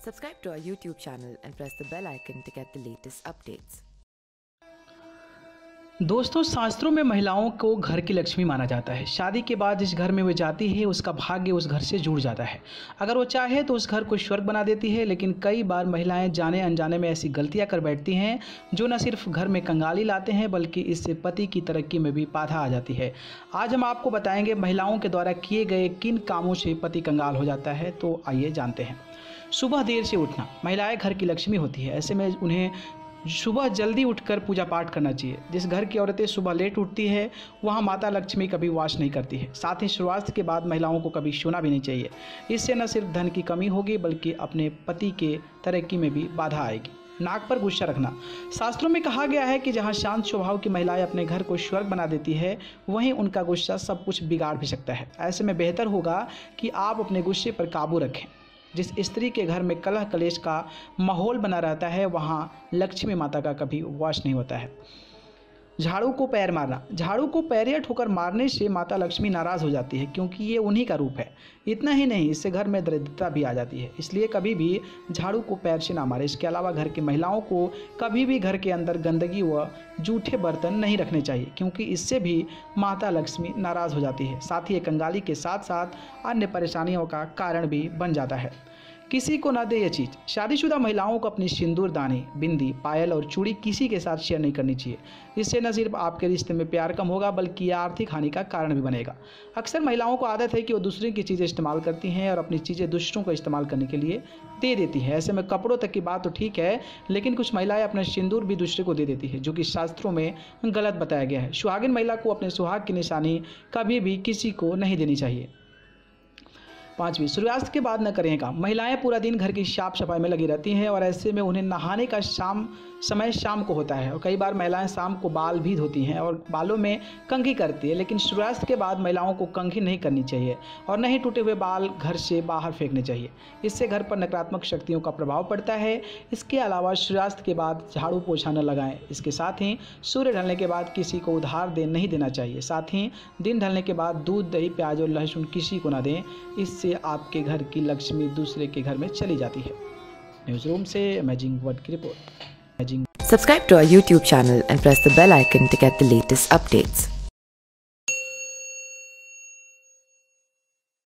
Subscribe to our YouTube channel and press the bell icon to get the latest updates. दोस्तों, शास्त्रों में महिलाओं को घर की लक्ष्मी माना जाता है। शादी के बाद जिस घर में वो जाती है उसका भाग्य उस घर से जुड़ जाता है। अगर वो चाहे तो उस घर को स्वर्ग बना देती है, लेकिन कई बार महिलाएं जाने अनजाने में ऐसी गलतियां कर बैठती हैं जो न सिर्फ घर में कंगाली लाते हैं बल्कि इससे पति की तरक्की में भी बाधा आ जाती है। आज हम आपको बताएंगे महिलाओं के द्वारा किए गए किन कामों से पति कंगाल हो जाता है। तो आइए जानते हैं। सुबह देर से उठना। महिलाएं घर की लक्ष्मी होती है, ऐसे में उन्हें सुबह जल्दी उठकर पूजा पाठ करना चाहिए। जिस घर की औरतें सुबह लेट उठती है वहाँ माता लक्ष्मी कभी वास नहीं करती है। साथ ही सूर्यास्त के बाद महिलाओं को कभी सोना भी नहीं चाहिए। इससे न सिर्फ धन की कमी होगी बल्कि अपने पति के तरक्की में भी बाधा आएगी। नाक पर गुस्सा रखना। शास्त्रों में कहा गया है कि जहाँ शांत स्वभाव की महिलाएं अपने घर को स्वर्ग बना देती है वहीं उनका गुस्सा सब कुछ बिगाड़ भी सकता है। ऐसे में बेहतर होगा कि आप अपने गुस्से पर काबू रखें। जिस स्त्री के घर में कलह कलेश का माहौल बना रहता है वहाँ लक्ष्मी माता का कभी वास नहीं होता है। झाड़ू को पैर मारना। झाड़ू को पैर ठोकर मारने से माता लक्ष्मी नाराज़ हो जाती है, क्योंकि ये उन्हीं का रूप है। इतना ही नहीं, इससे घर में दरिद्रता भी आ जाती है। इसलिए कभी भी झाड़ू को पैर से ना मारे। इसके अलावा घर की महिलाओं को कभी भी घर के अंदर गंदगी व जूठे बर्तन नहीं रखने चाहिए, क्योंकि इससे भी माता लक्ष्मी नाराज़ हो जाती है। साथ ही ये कंगाली के साथ साथ अन्य परेशानियों का कारण भी बन जाता है। किसी को ना दे ये चीज़। शादीशुदा महिलाओं को अपनी सिंदूर दानी, बिंदी, पायल और चूड़ी किसी के साथ शेयर नहीं करनी चाहिए। इससे न सिर्फ आपके रिश्ते में प्यार कम होगा बल्कि आर्थिक हानि का कारण भी बनेगा। अक्सर महिलाओं को आदत है कि वो दूसरे की चीज़ें इस्तेमाल करती हैं और अपनी चीज़ें दूसरों को इस्तेमाल करने के लिए दे देती हैं। ऐसे में कपड़ों तक की बात तो ठीक है, लेकिन कुछ महिलाएं अपना सिंदूर भी दूसरे को दे देती है, जो कि शास्त्रों में गलत बताया गया है। सुहागिन महिला को अपने सुहाग की निशानी कभी भी किसी को नहीं देनी चाहिए। 5वीं, सूर्यास्त के बाद न करें काम। महिलाएं पूरा दिन घर की साफ सफाई में लगी रहती हैं और ऐसे में उन्हें नहाने का समय शाम को होता है। और कई बार महिलाएं शाम को बाल भी धोती हैं और बालों में कंघी करती है, लेकिन सूर्यास्त के बाद महिलाओं को कंघी नहीं करनी चाहिए और न ही टूटे हुए बाल घर से बाहर फेंकने चाहिए। इससे घर पर नकारात्मक शक्तियों का प्रभाव पड़ता है। इसके अलावा सूर्यास्त के बाद झाड़ू पोछा न लगाएं। इसके साथ ही सूर्य ढलने के बाद किसी को उधार नहीं देना चाहिए। साथ ही दिन ढलने के बाद दूध, दही, प्याज और लहसुन किसी को न दें। इससे आपके घर की लक्ष्मी दूसरे के घर में चली जाती है। न्यूज़ रूम से अमेजिंग वर्ड की report. Subscribe to our YouTube channel and press the bell icon to get the latest updates.